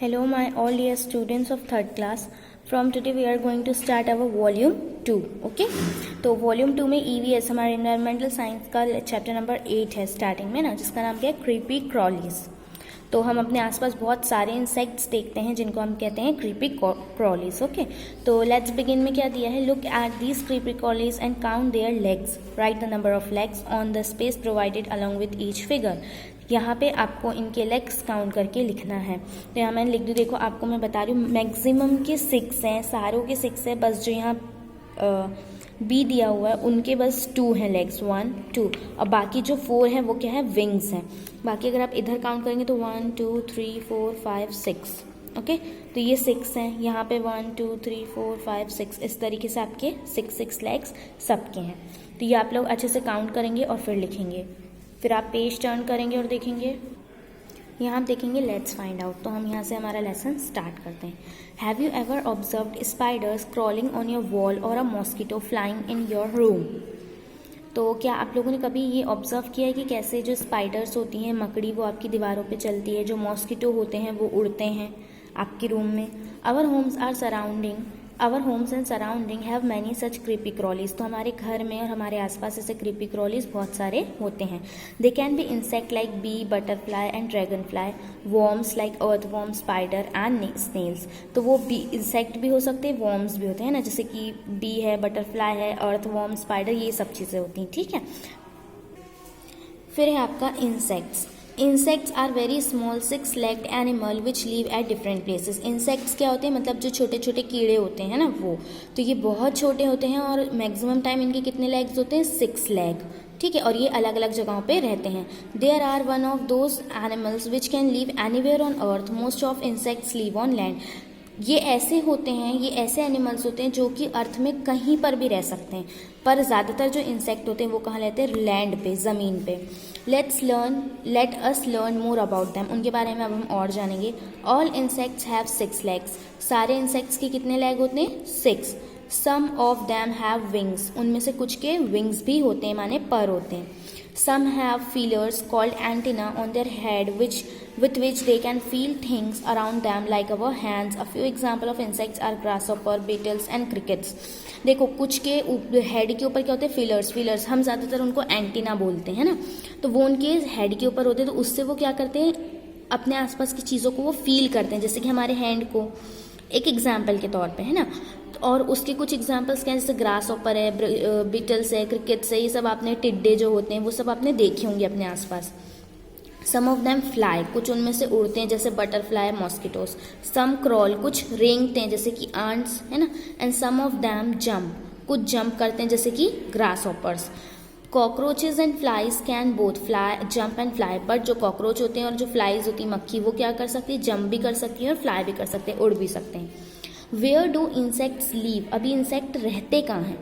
Hello, my all dear students of third class. From today we are going to start our volume 2. Okay, तो volume 2 में EVS हमारे environmental science का chapter number 8 है starting में ना, जिसका नाम क्या है, क्रीपी क्रॉलीज। तो हम अपने आसपास बहुत सारे इंसेक्ट्स देखते हैं जिनको हम कहते हैं क्रीपी क्रॉलीज। ओके, तो लेट्स बिगिन में क्या दिया है, look at these creepy crawlies and count their legs, write the number of legs on the space provided along with each figure. यहाँ पे आपको इनके लेग्स काउंट करके लिखना है। तो यहाँ मैंने लिख दूँ, देखो आपको मैं बता रही हूँ मैक्सिमम के 6 हैं, सारों के 6 है, बस जो यहाँ बी दिया हुआ है उनके बस 2 हैं लेग्स, 1 2, और बाकी जो 4 हैं वो क्या है, विंग्स हैं। बाकी अगर आप इधर काउंट करेंगे तो 1 2 3 4 5 6। ओके, तो ये 6 हैं, यहाँ पे 1 2 3 4 5 6, इस तरीके से आपके 6 लेग्स सबके हैं। तो ये आप लोग अच्छे से काउंट करेंगे और फिर लिखेंगे। फिर आप पेज टर्न करेंगे और देखेंगे, यहाँ आप देखेंगे लेट्स फाइंड आउट। तो हम यहाँ से हमारा लेसन स्टार्ट करते हैं। Have you ever observed spiders crawling on your wall or a mosquito flying in your room. तो क्या आप लोगों ने कभी ये ऑब्जर्व किया है कि कैसे जो स्पाइडर्स होती हैं, मकड़ी, वो आपकी दीवारों पे चलती है, जो मॉस्किटो होते हैं वो उड़ते हैं आपके रूम में। Our homes and surrounding have many such creepy crawlies. तो हमारे घर में और हमारे आसपास ऐसे क्रीपी क्रॉलीज बहुत सारे होते हैं। They can be insect like bee, butterfly and dragonfly, worms like earthworm, spider and snails. तो वो बी इंसेक्ट भी हो सकते हैं, वॉर्म्स भी होते हैं ना, जैसे कि बी है, बटरफ्लाई है, अर्थवॉर्म, स्पाइडर, ये सब चीज़ें होती हैं। ठीक है, फिर है आपका insects. Insects are very small 6-legged animal which live at different places. Insects क्या होते हैं, मतलब जो छोटे छोटे कीड़े होते हैं ना वो, तो ये बहुत छोटे होते हैं और मैक्सिमम टाइम इनके कितने लेग्स होते हैं, 6 लेग। ठीक है, और ये अलग अलग जगहों पे रहते हैं। There are one of those animals which can live anywhere on earth. Most of insects live on land. ये ऐसे होते हैं, ये ऐसे एनिमल्स होते हैं जो कि अर्थ में कहीं पर भी रह सकते हैं, पर ज़्यादातर जो इंसेक्ट होते हैं वो कहाँ रहते हैं, लैंड पे, ज़मीन पे। Let us learn more about them. उनके बारे में अब हम और जानेंगे। All insects have 6 legs. सारे इंसेक्ट्स के कितने लेग होते हैं, 6। सम ऑफ दैम हैव विंग्स। उनमें से कुछ के विंग्स भी होते हैं, माने पर होते हैं। Some have feelers called antenna on their head with which they can feel things around them like our hands. A few example of insects are grasshopper, beetles and crickets. देखो कुछ के हेड के ऊपर क्या होते हैं, फीलर्स हम ज़्यादातर उनको एंटीना बोलते हैं ना, तो वो उनके हेड के ऊपर होते हैं। तो उससे वो क्या करते हैं, अपने आसपास की चीज़ों को वो फील करते हैं, जैसे कि हमारे हैंड को, एक एग्जाम्पल के तौर पे, है ना। और उसके कुछ एग्जाम्पल्स क्या है, जैसे ग्रास ऑपर है, बीटल्स है, क्रिकेट्स है, ये सब आपने, टिड्डे जो होते हैं वो सब आपने देखे होंगे अपने आसपास। सम ऑफ देम फ्लाई, कुछ उनमें से उड़ते हैं, जैसे बटरफ्लाई, मॉस्किटोज। सम क्रॉल, कुछ रेंगते हैं, जैसे कि आंट्स, है ना। And some of them jump, कुछ जंप करते हैं, जैसे कि grasshoppers. Cockroaches and flies can both fly jump and fly. But जो कॉकरोच होते हैं और जो फ्लाइज होती है, मक्खी, वो क्या कर सकती है, जंप भी कर सकती है और फ्लाई भी कर सकते हैं, उड़ भी सकते हैं। Where do insects live. अभी इंसेक्ट रहते कहाँ हैं,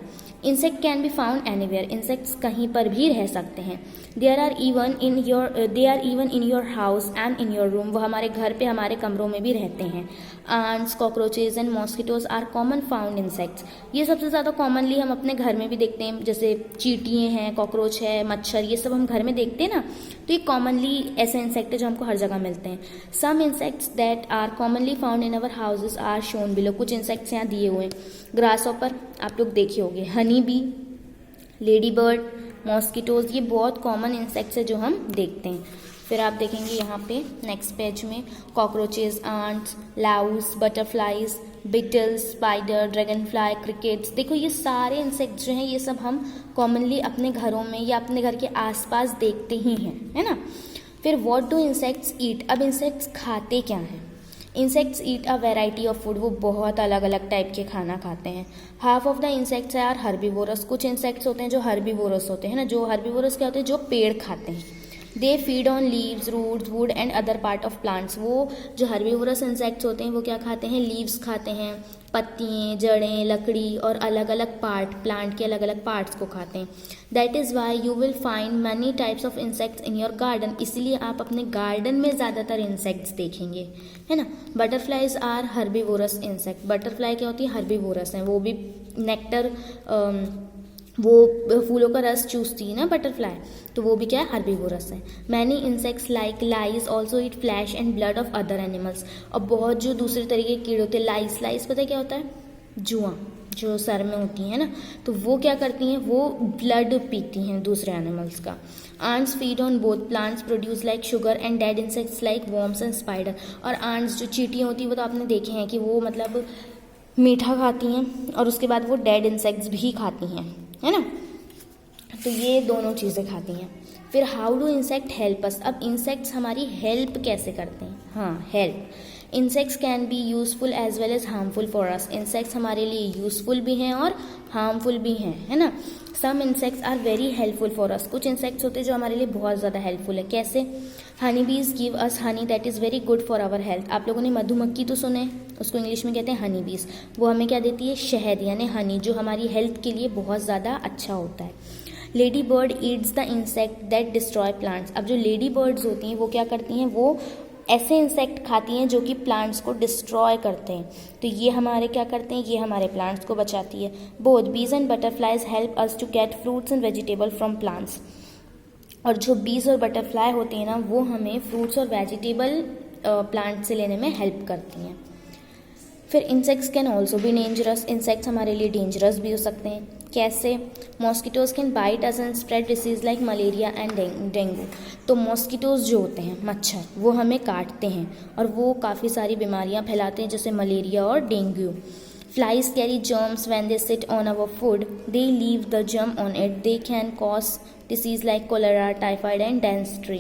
insect can be found anywhere. Insects कहीं पर भी रह सकते हैं। They are even in your house and in your room. वो हमारे घर पे, हमारे कमरों में भी रहते हैं। Ants, cockroaches and mosquitoes are common found insects. ये सबसे ज़्यादा कॉमनली हम अपने घर में भी देखते हैं, जैसे चींटियाँ हैं, कॉकरोच है, मच्छर, ये सब हम घर में देखते हैं ना। तो ये कॉमनली ऐसे इंसेक्ट है जो हमको हर जगह मिलते हैं। Some insects that are commonly found in our houses are shown below. कुछ इंसेक्ट्स यहाँ दिए हुए हैं। ग्रास ऑपर आप लोग देखे होंगे, honey bee, lady bird, mosquitoes, ये बहुत कॉमन इंसेक्ट्स है जो हम देखते हैं। फिर आप देखेंगे यहाँ पे नेक्स्ट पेज में cockroaches, ants, louse, butterflies, beetles, spider, dragonfly, crickets. देखो ये सारे इंसेक्ट्स जो हैं ये सब हम कॉमनली अपने घरों में या अपने घर के आसपास देखते ही हैं, है ना। फिर व्हाट डू इंसेक्ट्स ईट। अब इंसेक्ट्स खाते क्या हैं। Insects eat a variety of food. वो बहुत अलग अलग टाइप के खाना खाते हैं। Half of the insects are herbivorous. कुछ इंसेक्ट्स होते हैं जो हर्बीवोरस होते हैं ना। जो हर्बीवोरस क्या होते हैं, जो पेड़ खाते हैं। They feed on leaves, roots, wood and other part of plants. वो जो हर्बीवोरस इंसेक्ट्स होते हैं वो क्या खाते हैं, लीव्स खाते हैं, पत्तियाँ, जड़ें, लकड़ी और अलग अलग पार्ट, प्लांट के अलग अलग पार्ट्स को खाते हैं। That is why you will find many types of insects in your garden. इसलिए आप अपने गार्डन में ज़्यादातर इंसेक्ट्स देखेंगे, है ना। Butterflies are herbivorous insect. Butterfly क्या होती है, हर्बीवोरस हैं, वो भी नेक्टर वो फूलों का रस चूसती है ना बटरफ्लाई, तो वो भी क्या है, हर्बीवोरस है। Many insects like lice also eat flesh and blood of other animals. और बहुत जो दूसरे तरीके के कीड़े होते हैं, लाइस पता है क्या होता है, जुआ जो सर में होती है ना, तो वो क्या करती हैं, वो ब्लड पीती हैं दूसरे एनिमल्स का। Ants feed on both plants produce like sugar and dead insects like worms and spider. और आंट्स जो चींटियाँ होती हैं वो तो आपने देखे हैं कि वो मतलब मीठा खाती हैं और उसके बाद वो डेड इंसेक्ट्स भी खाती हैं, है ना। तो ये दोनों चीज़ें खाती हैं। फिर how do insect help us. अब इंसेक्ट्स हमारी हेल्प कैसे करते हैं, हाँ help. Insects can be useful as well as harmful for us. Insects हमारे लिए यूजफुल भी हैं और हार्मफुल भी हैं, है ना। Some insects are very helpful for us. कुछ इंसेक्ट्स होते हैं जो हमारे लिए बहुत ज़्यादा हेल्पफुल है। कैसे, honey bees give us honey that is very good for our health. आप लोगों ने मधुमक्खी तो सुने, उसको इंग्लिश में कहते हैं हनी बीज। वो हमें क्या देती है, शहद यानी हनी, जो हमारी हेल्थ के लिए बहुत ज़्यादा अच्छा होता है। Lady bird eats the insect that destroy plants. अब जो लेडी बर्ड्स होती हैं वो क्या करती हैं, वो ऐसे इंसेक्ट खाती हैं जो कि प्लांट्स को डिस्ट्रॉय करते हैं। तो ये हमारे क्या करते हैं, ये हमारे प्लांट्स को बचाती है। Both bees and butterflies help us to get fruits and vegetable from plants. और जो बीज और बटरफ्लाई होते हैं ना, वो हमें फ्रूट्स और वेजिटेबल प्लांट से लेने में हेल्प करती हैं। फिर insects can also be dangerous. Insects हमारे लिए डेंजरस भी हो सकते हैं। कैसे, mosquitoes can bite us and spread disease like malaria and dengue. तो मॉस्किटोज जो होते हैं, मच्छर, वो हमें काटते हैं और वो काफ़ी सारी बीमारियां फैलाते हैं जैसे मलेरिया और dengue. Flies carry germs when they sit on our food. They leave the germ on it. They can cause disease like cholera, typhoid and dysentery.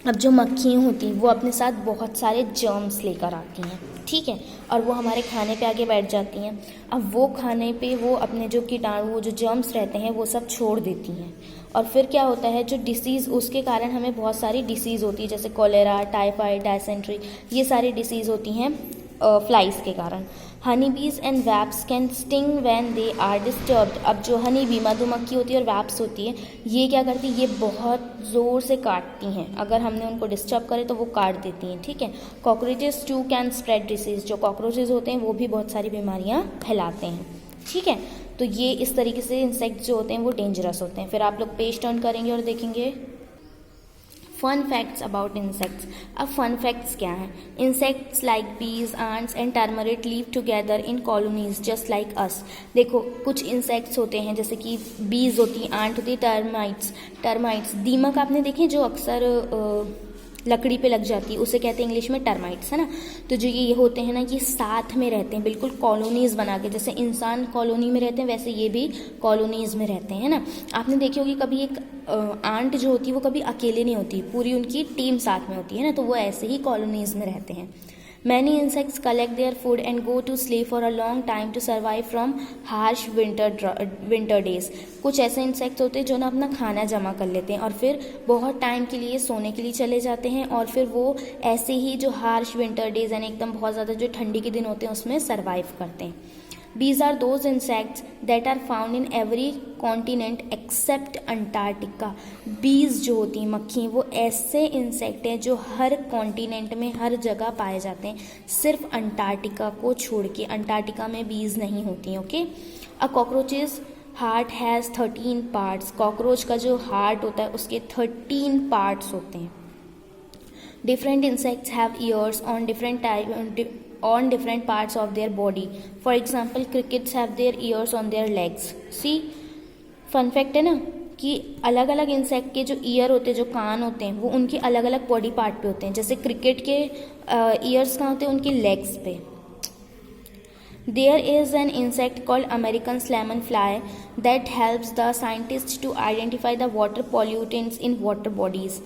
अब जो मक्खियाँ होती हैं वो अपने साथ बहुत सारे जर्म्स लेकर आती हैं, ठीक है, और वो हमारे खाने पे आके बैठ जाती हैं। अब वो खाने पे वो अपने जो कीटाणु, वो जो जर्म्स रहते हैं वो सब छोड़ देती हैं। और फिर क्या होता है, जो डिसीज़, उसके कारण हमें बहुत सारी डिसीज़ होती है जैसे कॉलेरा, टाइफाइड, डायसेंट्री, ये सारी डिसीज़ होती हैं फ्लाइज के कारण। Honey bees and wasps can sting when they are disturbed. अब जो हनी बी, मधुमक्खी होती है, और वैप्स होती है, ये क्या करती है, ये बहुत ज़ोर से काटती हैं। अगर हमने उनको डिस्टर्ब करे तो वो काट देती हैं, ठीक है। Cockroaches too can spread disease. जो कॉकरोचेस होते हैं वो भी बहुत सारी बीमारियाँ फैलाते हैं, ठीक है। तो ये इस तरीके से इंसेक्ट्स जो होते हैं वो डेंजरस होते हैं। फिर आप लोग पेज टर्न करेंगे और देखेंगे फन फैक्ट्स अबाउट इंसेक्ट्स। अब फन फैक्ट्स क्या हैं, insects like bees, ants and termites live together in colonies just like us. देखो कुछ इंसेक्ट्स होते हैं जैसे कि बीज होती हैं, आंट होती है, टर्माइट्स, दीमक आपने देखे जो अक्सर लकड़ी पे लग जाती है, उसे कहते हैं इंग्लिश में टर्माइट्स, है ना। तो जो ये होते हैं ना, ये साथ में रहते हैं बिल्कुल कॉलोनीज बना के, जैसे इंसान कॉलोनी में रहते हैं वैसे ये भी कॉलोनीज में रहते हैं, है ना। आपने देखी होगी कभी एक आंट जो होती है वो कभी अकेले नहीं होती, पूरी उनकी टीम साथ में होती है ना, तो वो ऐसे ही कॉलोनीज में रहते हैं। Many insects collect their food and go to sleep for a long time to survive from harsh winter days. कुछ ऐसे इंसेक्ट्स होते हैं जो ना अपना खाना जमा कर लेते हैं और फिर बहुत टाइम के लिए सोने के लिए चले जाते हैं और फिर वो ऐसे ही जो हार्श विंटर डेज यानी एकदम बहुत ज़्यादा जो ठंडी के दिन होते हैं उसमें सर्वाइव करते हैं. Bees are those insects that are found in every continent except Antarctica. Bees जो होती हैं मक्खी, वो ऐसे इंसेक्ट हैं जो हर कॉन्टिनेंट में हर जगह पाए जाते हैं, सिर्फ अंटार्कटिका को छोड़ के. अंटार्कटिका में बीज नहीं होती हैं. Okay. A cockroaches heart has 13 parts. Cockroach का जो हार्ट होता है उसके 13 पार्ट्स होते हैं. Different insects have ears on different parts of their body. For example, crickets have their ears on their legs. See, fun fact है ना कि अलग अलग इंसेक्ट के जो ईयर होते हैं, जो कान होते हैं, वो उनके अलग अलग बॉडी पार्ट पे होते हैं. जैसे क्रिकेट के ईयर्स कहाँ होते हैं? उनकी लेग्स पे. There is an insect called American salmon fly that helps the scientists to identify the water pollutants in water bodies.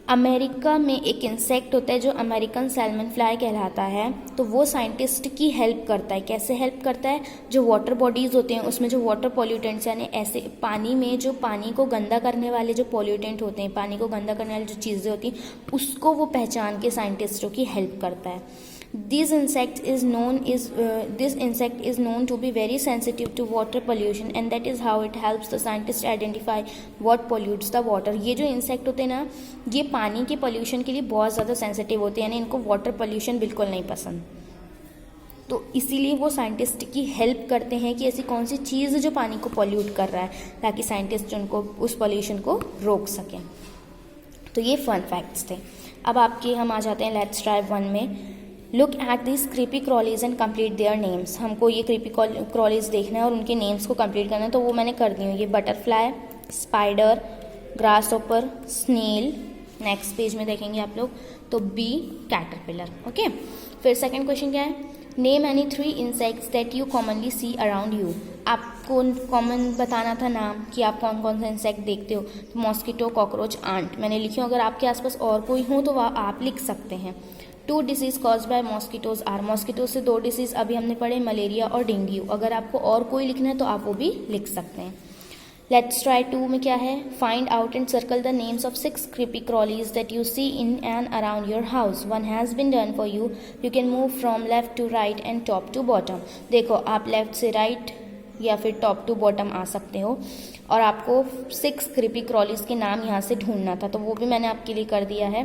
America में एक इंसेक्ट होता है जो अमेरिकन सैल्मन फ्लाई कहलाता है. तो वो साइंटिस्ट की हेल्प करता है. कैसे हेल्प करता है? जो वाटर बॉडीज़ होते हैं उसमें जो वाटर पॉल्यूटेंट्स यानी ऐसे पानी में जो पानी को गंदा करने वाले जो पॉल्यूटेंट होते हैं, पानी को गंदा करने वाली जो चीज़ें होती हैं, उसको वो पहचान के साइंटिस्टों की हेल्प करता है. This insect is known to be very sensitive to water pollution and that is how it helps the scientists identify what pollutes the water. ये जो इंसेक्ट होते हैं ना, ये पानी के पोल्यूशन के लिए बहुत ज़्यादा सेंसिटिव होते हैं, यानी इनको वाटर पोल्यूशन बिल्कुल नहीं पसंद. तो इसीलिए वो साइंटिस्ट की हेल्प करते हैं कि ऐसी कौन सी चीज़ जो पानी को पॉल्यूट कर रहा है, ताकि साइंटिस्ट उनको उस पॉल्यूशन को रोक सकें। तो ये फन फैक्ट्स थे। अब आपके हम आ जाते हैं लेट्स ट्राई 1 में। Look at this creepy crawlies and complete their names. हमको ये क्रीपी क्रॉलीज देखना है और उनके नेम्स को कंप्लीट करना है, तो वो मैंने कर दी हूँ। ये butterfly, spider, grasshopper, snail. Next page में देखेंगे आप लोग, तो बी कैटरपिलर। ओके, फिर सेकंड क्वेश्चन क्या है, name any 3 insects that you commonly see around you. आपको कॉमन बताना था नाम कि आप कौन कौन से इंसेक्ट देखते हो। तो मॉस्किटो, कॉकरोच, आंट मैंने लिखी हूँ। अगर आपके आसपास और कोई हो तो वह आप लिख सकते हैं। 2 disease cause by mosquitoes are. Mosquito से 2 डिसीज अभी हमने पढ़े, मलेरिया और डेंगू। अगर आपको और कोई लिखना है तो आप वो भी लिख सकते हैं। लेट्स ट्राई 2 में क्या है, find out and circle the names of 6 creepy crawlies that you see in and around your house. 1 has been done for you. You can move from left to right and top to bottom. देखो, आप left से right या फिर top to bottom आ सकते हो। और आपको 6 creepy क्रॉलीज के नाम यहाँ से ढूंढना था, तो वो भी मैंने आपके लिए कर दिया है।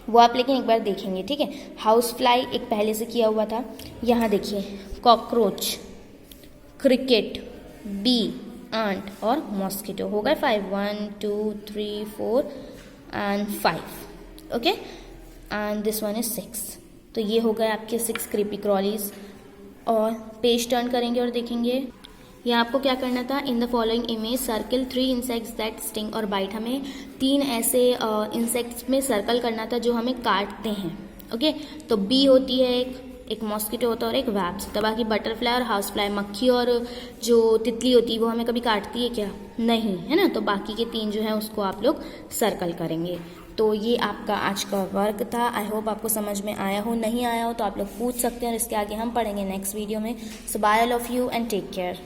वो आप लेकिन एक बार देखेंगे, ठीक है। हाउस फ्लाई एक पहले से किया हुआ था। यहाँ देखिए, कॉकरोच, क्रिकेट, बी, आंट और मॉस्किटो। हो गए 5, 1 2 3 4 and 5। Okay, and this one is 6। तो ये हो गए आपके 6 क्रीपी क्रॉलीज। और पेज टर्न करेंगे और देखेंगे यहाँ आपको क्या करना था। In the following image circle 3 insects that sting और बाइट। हमें 3 ऐसे इंसेक्ट्स में सर्कल करना था जो हमें काटते हैं। ओके, तो बी होती है एक मॉस्किटो होता है और एक वैप्स। तो बाकी बटरफ्लाई और हाउस फ्लाई, मक्खी और जो तितली होती है वो हमें कभी काटती है क्या? नहीं, है ना। तो बाकी के 3 जो है उसको आप लोग सर्कल करेंगे। तो ये आपका आज का वर्क था। आई होप आपको समझ में आया हो। नहीं आया हो तो आप लोग पूछ सकते हैं और इसके आगे हम पढ़ेंगे नेक्स्ट वीडियो में। So bye all of you and take care.